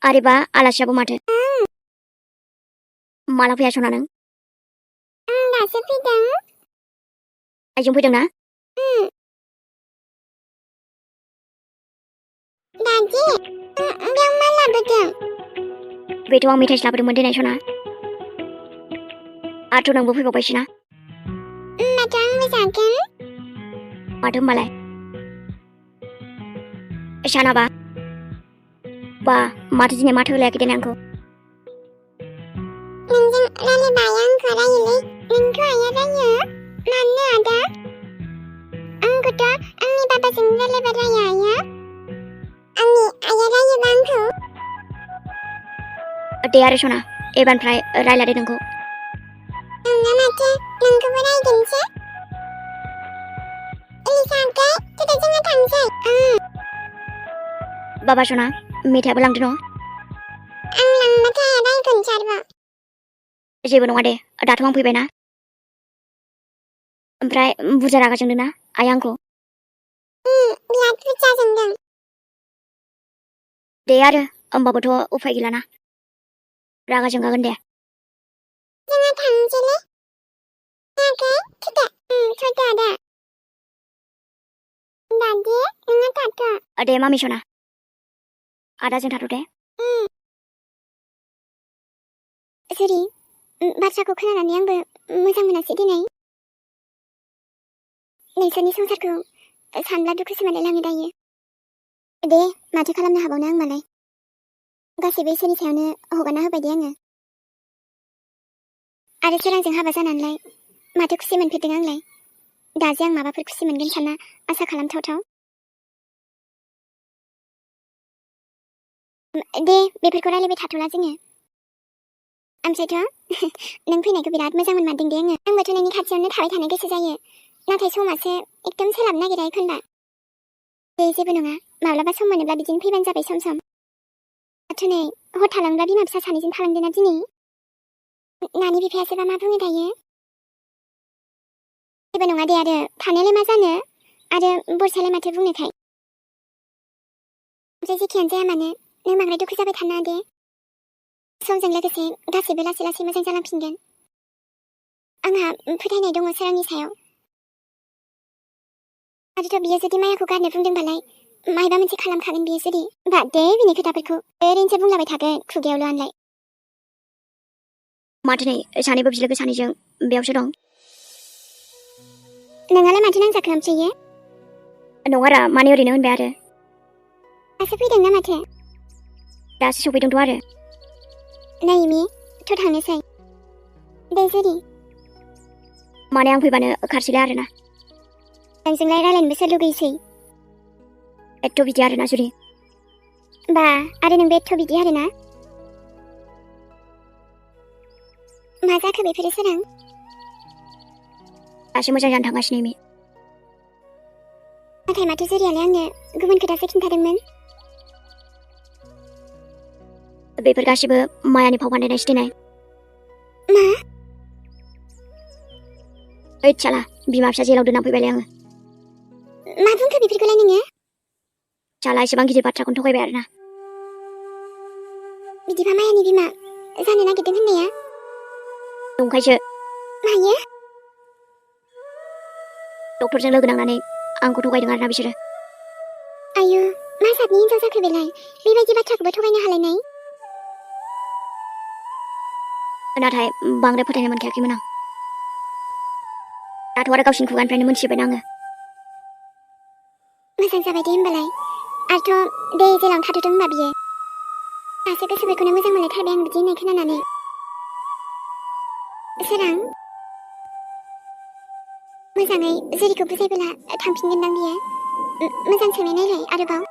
आरेबा आलासियाबो माथो माला फैया सना नों दासो फैदों आइजों फैदों ना दादि बेयाव मा लाबोदों बेथ' आं मेथाइसो लाबोदोंमोन दिनै सना आरो नोंबो फैबावबायसो ना माथो आंबो जागोन माथो होमबालाय सानाबा बा माथो दिनै माथो होलायाखै देने आंखौ नोंजों रायलायबा आंखौ रायोलै नोंखौ आइया रायो मानो आदा आंखौथ' आंनि बाबाजों रायलायबा राया आइया आंनि आइया रायोबा आंखौ दे आरो सना एबारनिफ्राय रायलायदो नोंखौ नङा माथो नोंखौबो रायगोनसो एलिसा आगै दिनै जोङो थांसै बाबा सना मेथाइयाबो लांदो न' आं लांबाथाय रायगोन सारबो जेबो नङा दे दाथ' आं फैबायना ओमफ्राय बुरजा रागा जोंदों ना आइया आंखौ बिराद बुरजा जोंदों दे आरो होमबाबोथ' उफाय गैलाना रागा जोंखागोन दे जोङो थांसैलै आगै थुदो थुदो आदा दादि नोङो थाथ' दे मामि सना आदाजों थाथ' दे सरि बाथ्राखौ खोनानानै आंबो मोजां मोनासै दिनै नोंसोरनि संसारखौ सानब्ला दुखुसो मोनलायलाङो दायो दे माथो खालामनो हाबावनो आं मालाय गासैबो इसोरनि सायावनो हगारना होबाय दे आङो आरो सोरांजों हाबा जानानैलाय माथो खुसि मोनफेरदों आंलाय दाजे आं माबाफोर खुसि मोनगोन सानना आसा खालामथावथाव दे बेफोरखौ रायलायबाय थाथ'ला जोङो ओमफ्रायथ' नों फैनायखौ बिराद मोजां मोनमारदों दे आङो आंबोथ' नोंनि खाथियावनो थाबाय थानो गोसो जायो नाथाय समासो एकदम सोलाबनो नागिरा एखनबा दे जेबो नङा माब्लाबा सम मोनोब्ला बिदिनो फैबानो जाबाय सम सम दाथ' नै हर थालांग्रा बिमा फिसा सानैजों थालांदोंना दिनै नानि बिफायासोबा मा बुङो दायो जेबो नङा दे आरो थानायालाय मा जानो आरो बरसालाय माथो बुंनोखाय ओमफ्राय जेखियानो जाया मानो नों बांद्राय दुखु जाबाय थानाङा दे समजों लोगोसे गासैबो लासै लासै मोजां जालांफिनगोन आंहा फोथायनाय दङ सोरांनि सायाव आरोथ' बियो जुदि मायाखौ गारनो बुंदोंबालाय मायबा मोनसे खालामखागोन बियो जुदि बाद दे बिनि खोथाफोरखौ ओरैनोसो बुंलाबाय थागोन खुगायावल' आनलाय माथो नै सानैबो बिलोगो सानैजों बेयावसो दं नोंहालाय माथो नांजाखो ओमफ्रायो नङारा माने ओरैनो होनबाय आरो दासो फैदों ना माथो दासो सफैदोंथ' आरो नै इमि थ' थांनोसै दे जुरि माने आं फैबानो खारसैलाय आरोना नोंजोंलाय रायलायनोबो सोर लुगैसै एथ' बिदि आरोना जुरि बा आरो नोंबो एथ' बिदि आरोना मा जाखो बेफोरो सोरां दासो मोजां जानो थांगासिनो इमि नाथाय माथो जुरियालाय आंनो गुबुन खोथासो खिन्थादोंमोन बेफोर गासिबो मायानि फाव फान्दायनायसो दिनै मा ओइद साला बिमा फिसा जेलाव दोनना फैबायलाय आङो मा बुंखो बेफोरखौलाय नोङो साला एसेबां गिदिर बाथ्राखौनो थगायबाय आरोना बिदिबा मायानि बिमा जानो नागिरदों होननाया नंखायसो मायो डक्टरजों लोगो नांनानै आंखौ थगायदों आरोना बिसोरो आयु मा जातनि हिनजाव जाखो बेलाय बेबायदि बाथ्राखौबो थगायनो हालायनाय नाथाय बांद्राय फोथायनो मोनखायाखैमोन आं दाथ' आरो गावसिनि खुगानिफ्रायनो मोनथिबायना आङो मोजां जाबाय दे होमबालाय आरोथ' दे जेलावनो थाथ'दों होनबा बियो दासो गोसोफोरखौनो मोजां मोनलायथारबाय आं बिदि होननाय खोनानानै सोरां मोजाङै जुरिखौ बुजायबोला थांफिनगोनदां बियो मोजां सोंनाय नायलाय आरोबाव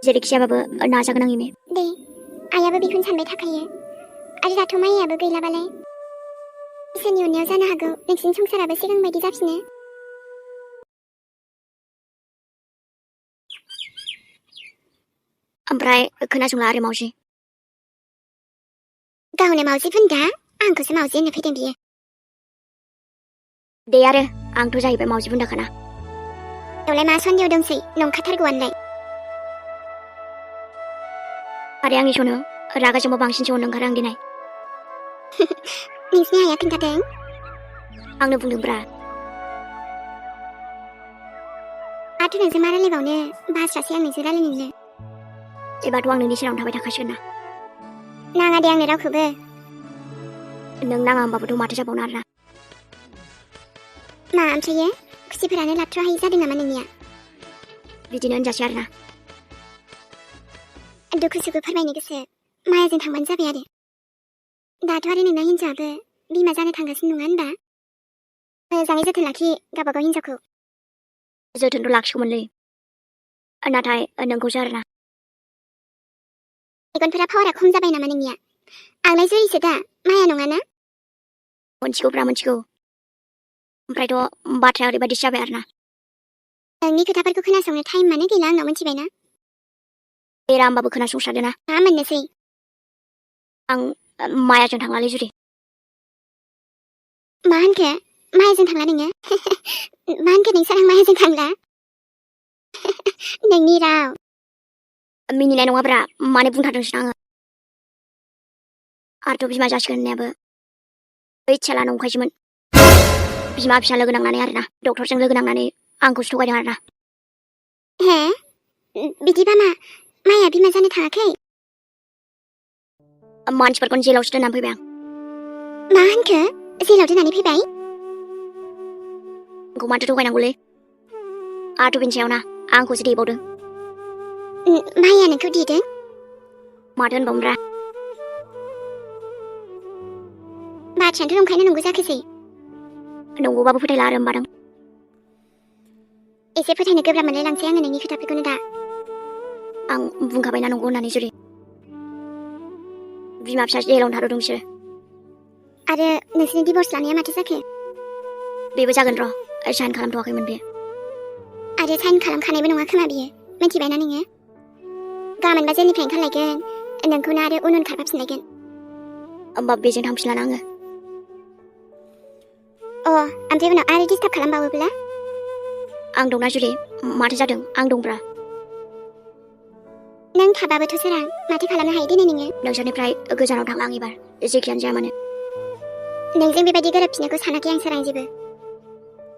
जेरैखिजाबाबो नाजागोन आं इमे दे आइयाबो बेखौनो सानबाय थाखायो आरो दाथ' माइयाबो गैलाबालाय इसोरनि अननायाव जानो हागौ नोंसिनि संसाराबो सिगां बायदि जाफिनो ओमफ्राय खोनासंला आरो मावजि गावनो मावजि बुन्दा आंखौसो मावजि होननो फैदों बियो दे आरो आंथ' जाहैबाय मावजि बुन्दाखाना बेवलाय मा सन्देह दंसै नंखाथारगौआनोलाय आरो आंनि सनो रागा जोंबा बांसिनसो अननो ओंखारो आं दिनै नोंसिनि आइया खोन्थादों आंनो बुंदोंब्रा आरो नोंजों मा रायलायबावनो बास्रासै आं नोंजों रायलायनोनो एबारथ' आं नोंनि सेरावनो थाबाय थाखासिगोन ना नाङा दे आंनो रावखौबो नों नाङा होमबाबोथ' माथो जाबावनो आरोना मा ओमफ्रायो खुसिफोरानो लाथ्र'हायि जादों नामा नोंनिया बिदिनो होनजासै आरोना दुखु सुखु फोरमायनो गोसो मायाजों थांबानो जाबाय आरो दाथ' आरो नोंना हिन्जावाबो बिमा जानो थांगासिनो नङा होनबा मोजाङै जोथोन लाखि गावबागाव हिन्जावखौ जोथोनथ' लाखिगौमोनलै नाथाय नोंखौसो आरोना मेगनफोरा पावारा खम जाबाय नामा नोंनिया आंलाय जुरिसो दा माया नङाना मोनथिगौब्रा मोनथिगौ ओमफ्रायथ' बाथ्राया ओरैबायदिसो जाबाय आरोना नोंनि खोथाफोरखौ खोनासंनो टाइमानो गैला आंनाव मिथिबायना बेरा होमबाबो खोनासंस्रादोना मा मोननोसै आं मायाजों थांलालै जुरि मा होनखो मायाजों थांला नोङो मा होनखो नोंसोर आं मायाजों थांला नोंनि राव मिनिनाय नङाब्रा माने बुंथारदोंसो आङो आरोथ' बिमा जासिगोन होननायाबो बै फिसाला नंखायसोमोन बिमा फिसा लोगो नांनानै आरोना डक्टरजों लोगो नांनानै आंखौसो थगायदों आरोना हे बिदिबा माया बिमा जानो थाङाखै मानसिफोरखौनो जेलावसो दोननानै फैबाय आं मा होनखो जेलाव दोननानै फैबाय आंखौ माथो थगायनांगौलै आरोथ' बेनि सायाव ना आंखौसो देबावदों माया नोंखौ देदों माथो होनबावनोब्रा बाथ्रायाथ' नंखायनो नंगौ जाखोसै नंगौबाबो फोथायला आरो होमबादों एसे फोथायनो गोब्राब मोनलायलांसै आङो नोंनि खोथाफोरखौनो दा आं बुंखाबायना नंगौ होननानै जुरि बिमा फिसा जेलावनो थादों बिसोरो आरो नोंसोरनि डिभर्स लानाया माथो जाखो बेबो जागोन र' साइन खालामथ'वाखैमोन बे आरो साइन खालामखानायबो नङा खोमा बियो मिथिबायना नोङो गाबोनबा जेलनिफ्राय ओंखारलायगोन नोंखौनो आरो उन खारफाफिनलायगोन होमबा बेजों थांफिनलाना आङो ओमफ्राय उनाव आरो डिस्टार्ब खालामबावोब्ला आं दंना जुरि माथो जादों आं दंब्रा नों थाबाबोथ' सोरां माथो खालामनो हायो दिनै नोङो नोंसोरनिफ्राय गोजानाव थांला आं एबार जेखियानो जाया मानो नोंजों बेबायदि गोरोबफिननायखौ सानाखै आं सोरां जेबो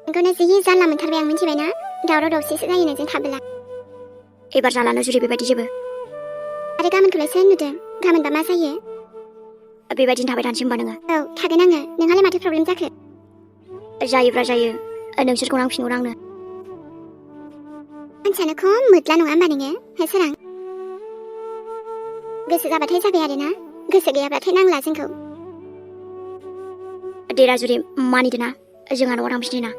नोंखौनो जि जानला मोनथारबाय आं मिथिबायना दावराव दावसिसो जायो नोंजों थाबोला एबार जालानो जुरि बेबायदि जेबो आरो गाबोनखौलाय सोर नुदों गाबोनबा मा जायो बेबायदिनो थाबाय थानोसै होमबा नोङो औ थागोन आङो नोंहालाय माथो प्रब्लेम जाखो जायोब्रा जायो नोंसोरखौ नांफिनगौ आंनो मानसियानो खम मोदला नङा होमबा नोङो हे सोरां गोसो जाबाथाय जाबाय आरोना गोसो गैयाब्लाथाय नांला जोंखौ देरा जुरि मानिदोना जोंहा न'आव थांफिनोना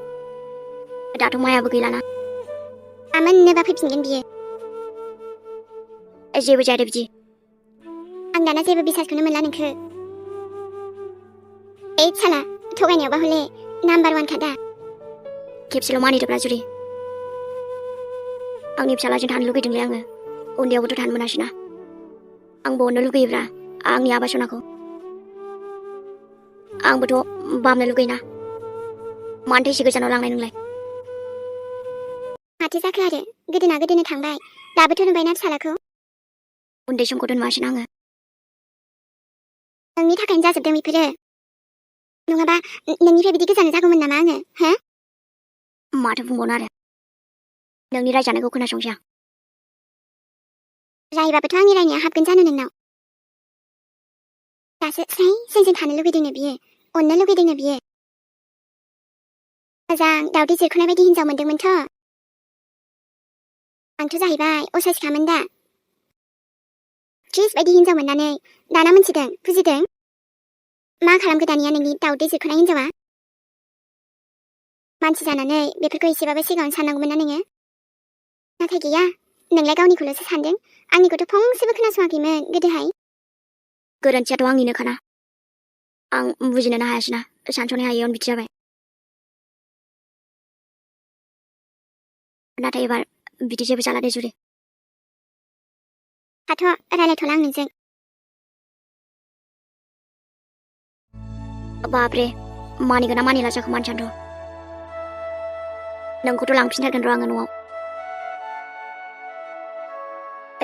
दाथ' मायाबो गैलाना मोननोबा फैफिनगोन बियो जेबो जाया दे बिदि आं दाना जेबो बिसासखौनो मोनला नोंखो साला थगायनायावबा हले नाम्बार 1 खादा खेबसेल' मानिदोब्रा जुरि आंनि फिसालाजों थानो लुगैदोंलै आङो उन्दैयावबोथ' थानो मोनासैना आंबो अननो लुगैयोब्रा आंनि आबासनाखौ आंबोथ' बामनो लुगैना मानोथो एसे गोजानाव लांनाय नोंलाय माथो जाखो आरो गोदोना गोदोनो थांबाय दाबोथ' नुबायना फिसालाखौ उन्दै समखौ दोनमासैना आङो नोंनि थाखायनो जाजोबदों बेफोरो नङाबा नोंनिफ्राय बिदि गोजान जागौमोन नामा आङो हो माथो बुंबावनो आरो नोंनि रायजानायखौ खोनासंसै आं रायबाबोथ' आंनि रायनाया हाबगोन जानो नोंनाव दासो स्राय जोंजों थानो लुगैदोंनो बियो अननो लुगैदोंनो बियो मोजां दावदै जिरख'नाय बायदि हिन्जाव मोनदोंमोनथ' आंथ' जाहैबाय असाइसखामोन दा ट्रिस बायदि हिन्जाव मोननानै दाना मोनथिदों बुजिदों मा खालामखो दानिया नोंनि दावदै जिरख'नाय हिन्जावा मानसि जानानै बेफोरखौ एसेबाबो सिगाङावनो साननांगौमोन ना नोङो नाथाय गैया नोंलाय गावनिखौल'सो सानदों आंनिखौथ' फंसेबो खोनासङाखैमोन गोदोहाय गोरोन्थियाथ' आंनिनोखाना आं बुजिनोनो हायासैना सानस'नो हायैयावनो बिदि जाबाय नाथाय एबार बिदि जेबो जाला दे जुरि थाथ' रायलायथ'ला आं नोंजों बाब्रे मानिगोना मानिला जाखो मानसियानोथ' नोंखौथ' लांफिनथारगोन र' आङो न'आव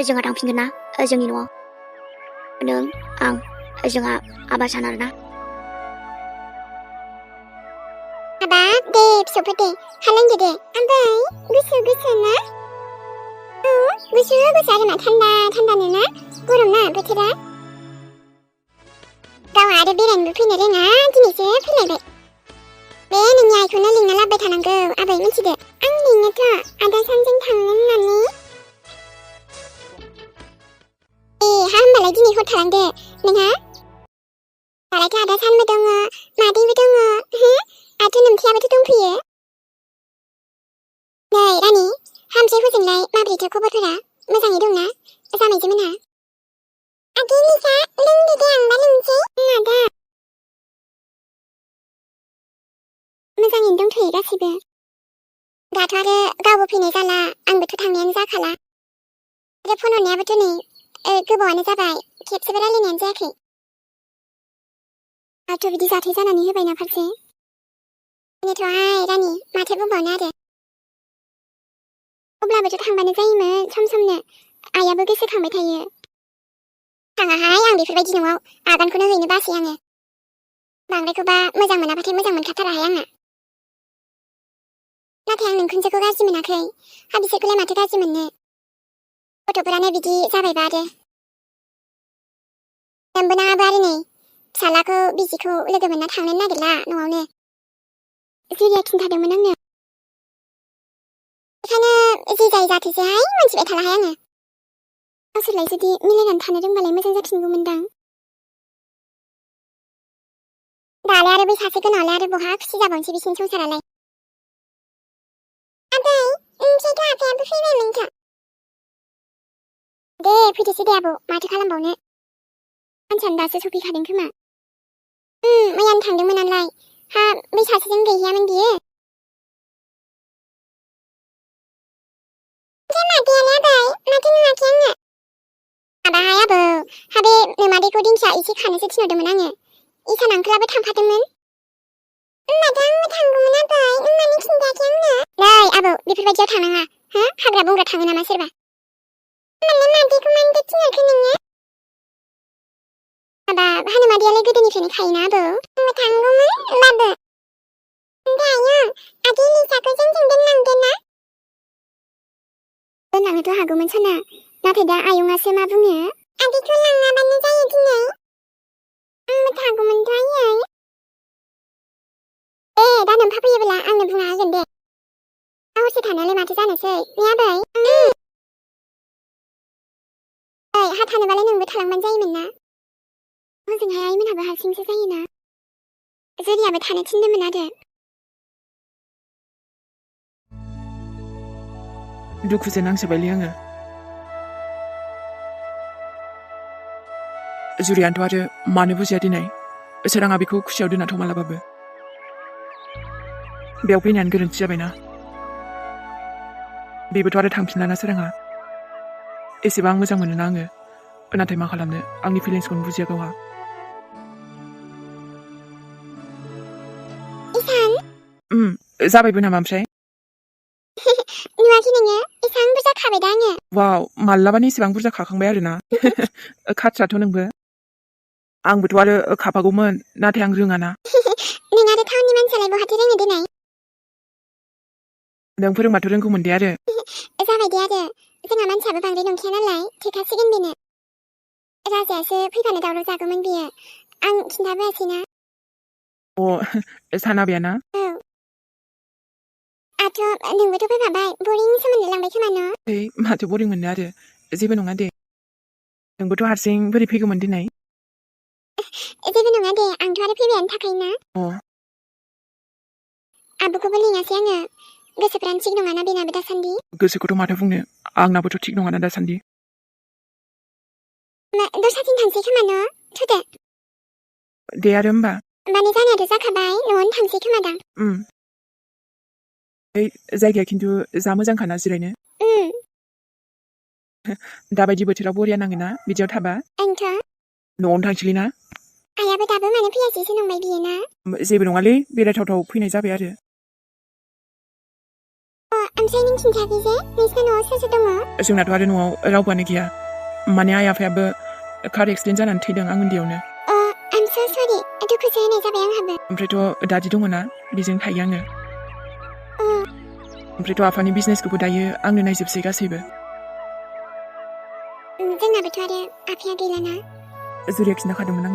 जोंहा थांफिनगोन ना जोंनि न'आव नों आं जोंहा आबासान आरोना। हाबाब दे फिसौफोर दे हालांदो दे ओमफ्राय गुसु ना गुसु आरोना थान्दा थान्दानो ना गरम ना बोथोरा गाव आरो बेरायनोबो फैनो रोङा दिनैसो फैलायबाय बे नोंनि आइखौनो लिंना लाबोबाय थानांगौ आबै मिथिदो आं लिङोथ' आदा सानजों थांनो होननानै हा होमबालाय दिनै हर थालांदो नोंहा दालायथ' आदा सानबो दङ मादैबो दङ आरो नोमथायाबोथ' दंफैयो नै रानि हामसै हजोंलाय माब्रैथो खबरफोरा मोजाङै दंना जामायजोमोनहा आगै लिजा लोंदो दे आंबा लोंसै आदा मोजाङैनो दंथ'यो गासिबो दाथ' आरो गावबो फैनाय जाला आंबोथ' थांनायानो जाखाला आरो फन हरनायाबोथ' नै गोबावानो जाबाय खेबसेबो रायलायनायानो जायाखै आरोथ' बिदि जाथाय जानानै होबायना फारसे बेनोथ'हाय रानि माथो बुंबावनो आरो अब्लाबोथ' थांबानो जायोमोन सम समनो आइयाबो गोसोखांबाय थायो थाङाहाय आं बेफोरबायदि न'आव आगानखौनो हैनो बासै आङो बांद्रायखौबा मोजां मोनाबाथाय मोजां मोनखाथाराहाय आङो नाथाय आं नोंखुनजोखौ गाज्रि मोनाखै हा बिसोरखौलाय माथो गाज्रि मोननो गथ'फोरानो बिदि जाबायबा आरो नोमबोनाबो आरो नै फिसालाखौ बिजिखौ लोगो मोनना थांनो नागिरला न'आवनो जुलिया खिन्थादोंमोन आंनो बेखायनो जि जाय जाथोसैहाय मोनथिबाय थालाहाय आङो गावसोरलाय जुदि मिलायनानै थानो रोंबालाय मोजां जाफिनगौमोनदां दालाय आरो बै सासे गोनांलाय आरो बहा खुसि जाबावनोसै बिसिनि संसारालाय आबै ओमफ्रायथ' आफायाबो फैबायमोनथ' दे फैथोसै दे आबौ माथो खालामबावनो मानसियानो दासो सफैखादों खोमा मैयानो थांदोंमोन नालाय हा बै सासेजों गैहैयामोन बियो मादैयालाय आबै माथो नुवाखै आङो हाबाहाय आबौ हा बे नोमादैखौ दिंखिया एसे खानोसो थिनहरदोंमोन आङो इसान आंखोलाबो थांफादोंमोन होमबाथ' आंबो थांगौमोन आबै नों मानो खिन्थायाखै आंनो नै आबौ बेफोरबायदियाव थांनाङा हाग्रा बंग्रा थाङो नामा सोरबा होमबालाय मादैखौ मानोथो थिनहरखो नोङो हाबाब हानुमादैयालाय गोदोनिफ्रायनो खायोना आबौ आंबो थांगौमोन होमबाबो ओमफ्राय आयं आदै लिजाखौ जोंजों दोनलांगोन ना दोनलांनोथ' हागौमोन सना नाथाय दा आयंआसो मा बुङो आदैखौ लाङाबानो जायो दिनै आंबो थागौमोनथ' आयै दा नोमफा फैयोब्ला आंनो बुंना होगोन दे हरसे थानायालाय माथो जानोसै ने आबै हा थानोबालाय नोंबो थालांबानो जायोमोन ना हजोंहाय आइमोनहाबो हारसिंसो जायोना जुलियाबो थानो थिनदोंमोन आरो दुखुजों नांजोबबायलै आङो जुरियानोथ' आरो मानो बुजिया दिनै सोराङा बेखौ खुसियाव दोनाथ' मालाबाबो बेयाव फैनायानो गोरोन्थि जाबायना बेबोथ' आरो थांफिनलाना सोराङा एसेबां मोजां मोनोना आङो नाथाय मा खालामनो आंनि फिलिंसखौनो बुजिया गावहा जाबायबो नामा ओमफ्राय नुवाखै नोङो एसां बुरजा खाबाय दा आङो वाव मालाबानो एसेबां बुरजा खाखांबाय आरोना खाथ्राथ' नोंबो आंबोथ' आरो खाफागौमोन नाथाय आं रोङाना नों आरो टाउननि मानसियालाय बहाथो रोङो देनाय नों फोरोंबाथ' रोंगौमोन दे आरो जाबाय दे आरो जोंहा मानसियाबो बांद्राय नंखाया नालाय थोखासिगोन बेनो राजायासो फैफानो दावराव जागौमोन बियो आं खिन्थाबोआसैना सानाबायाना आथ' नोंबोथ' फैफाबाय बरिं सोमोन्दो लांबाय खोमा न' माथो बरिं मोननो आरो जेबो नङा दे नोंबोथ' हारसिं बोरै फैगौमोन दिनै जेबो नङा दे आंथ' आरो फैबायानो थाखायोना आब'खौबो लिङासै आङो गोसोफ्रानो थिग नङाना बेनाबो दासान्दि गोसोखौथ' माथो बुंनो आंनाबोथ' थिग नङाना दासान्दि दस्राथिं थांसै खोमा न' थुदो दे आरो होमबा माने जानायाथ' जाखाबाय न'आवनो थांसै खोमा दां जायगाया खिन्थु जा मोजांखाना जिरायनो दाबायदि बोथोराव बरिया नाङोना बिदियाव थाबा आंथ' न'आवनो थांसैलै ना आइयाबो दाबो मानो फैयासैसो नंबाय बियो ना जेबो नङालै बेरायथावथाव फैनाय जाबाय आरो ओमफ्राय नों खिन्थायाखै जे नोंसिना न'आव सोर सोर दङ जोंनाथ' आरो न'आव रावबोआनो गैया माने आइ आफायाबो कार एक्सिडेन्ट जानानै थैदों आं उन्दैयावनो। I'm so sorry. दुखुसो होनाय जाबाय आंहाबो। ओमफ्रायथ' दादि दङ ना, बेजों थायो आङो। ओमफ्रायथ' आफानि बिजनेसखौबो दायो आंनो नायजोबसै गासैबो। जोंनाबोथ' आरो आफाया गैलाना। जुरिया खिन्थाखादोंमोन आं।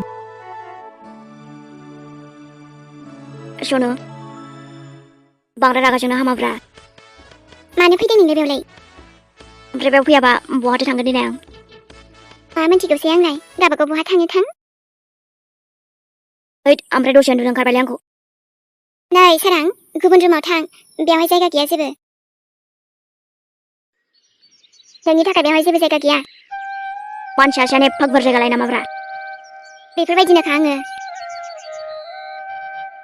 सनु बांद्राय रागा जोंनो हामाब्रा। मानो फैदों नोंलाय बेयावलाय? ओमफ्राय बेयाव फैयाबा बहाथो थांगोन देनाय आं? मा मिन्थिगौसै आंलाय, गाबागाव बहा थाङो थां। हैद ओमफ्राय दसे उन्दुनो ओंखारबायलै आंखौ। नै सारां, गुबुन रुमाव थां, बेवहाय जायगा गैया जेबो। नोंनि थाखाय बेवहाय जेबो जायगा गैया। मानसिया सासे एफा गुवार जायगा लायो नामाब्रा? बेफोरबायदिनोखा आङो।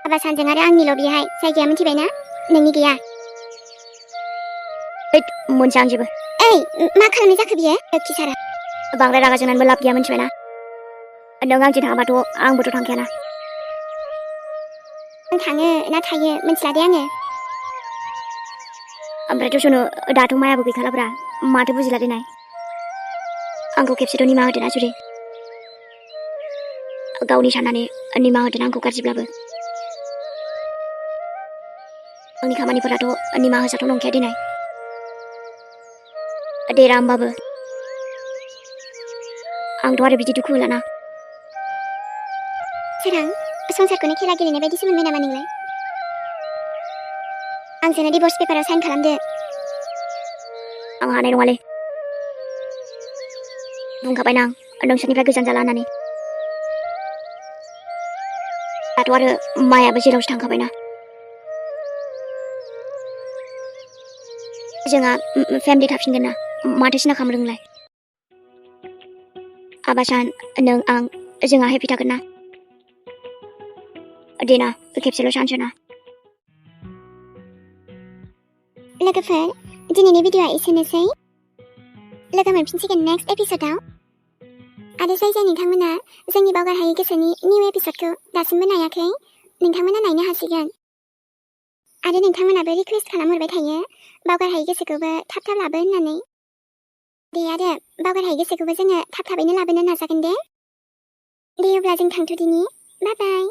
हाबा सानजों आरो आंनिल' बेहाय जायगाया, मिथिबाय ना? नोंनि गैया। हैद मोनथिया आं जेबो। ओइ, मा खालामनाय जाखो बियो? लोखि सारा। बांद्राय रागा जोंनानैबो लाब गैया, मिथिबायना? नों आंजों थाङाबाथ' आंबोथ' थांखायाना। आं थाङो ना थायो मिन्थिला दे आङो। ओमफ्रायथ' सनु दाथ' मायाबो गैखालाब्रा, माथो बुजिला देनाय। आंखौ खेबसेथ' निमाहा होदोना जुरि। गावनि साननानै निमाहा होदोना आंखौ गाज्रिब्लाबो। आंनि खामानिफोराथ' निमाहा होजाथाव नंखाया देनाय। देरा होमबाबो आंथ' आरो बिदि दुखु होलाना। सोरां, संसारखौनो खेला गेलेनाय बायदिसो मोनबाय नामा नोंलाय? आंजोंनो डिभर्स पेपाराव साइन खालामदो। आं हानाय नङालै। बुंखाबायना आं नोंसोरनिफ्राय गोजान जाला होननानै। दाथ' आरो मायाबो जेरावसो थांखाबायना। जोंहा फेमिलि थाफिनगोन ना, माथो सिन्था खालामदों नोंलाय? आबासान, नों आं जोंहा हेपि थागोन ना? देना खेबसेल' चान्स होना। लोगोफोर, दिनैनि भिडिअ'आ एसेनोसै। लोगो मोनफिनसिगोन नेक्स्ट एपिसोडआव। आरो जाय नोंथांमोना जोंनि बावगार हायै गोसोनि निउ एपिसोडखौ दासिमबो नायाखै, नोंथांमोना नायनो हासिगोन। आरो नोंथांमोनाबो रिकुवेस्ट खालामहरबाय थायो बावगार हायै गोसोखौबो थाब थाब लाबो होननानै। दे आरो बावगार हायै गोसोखौबो जोङो थाब थाबैनो लाबोनो नाजागोन दे। दे अब्ला जों थांथ'दिनि। बाय बाय।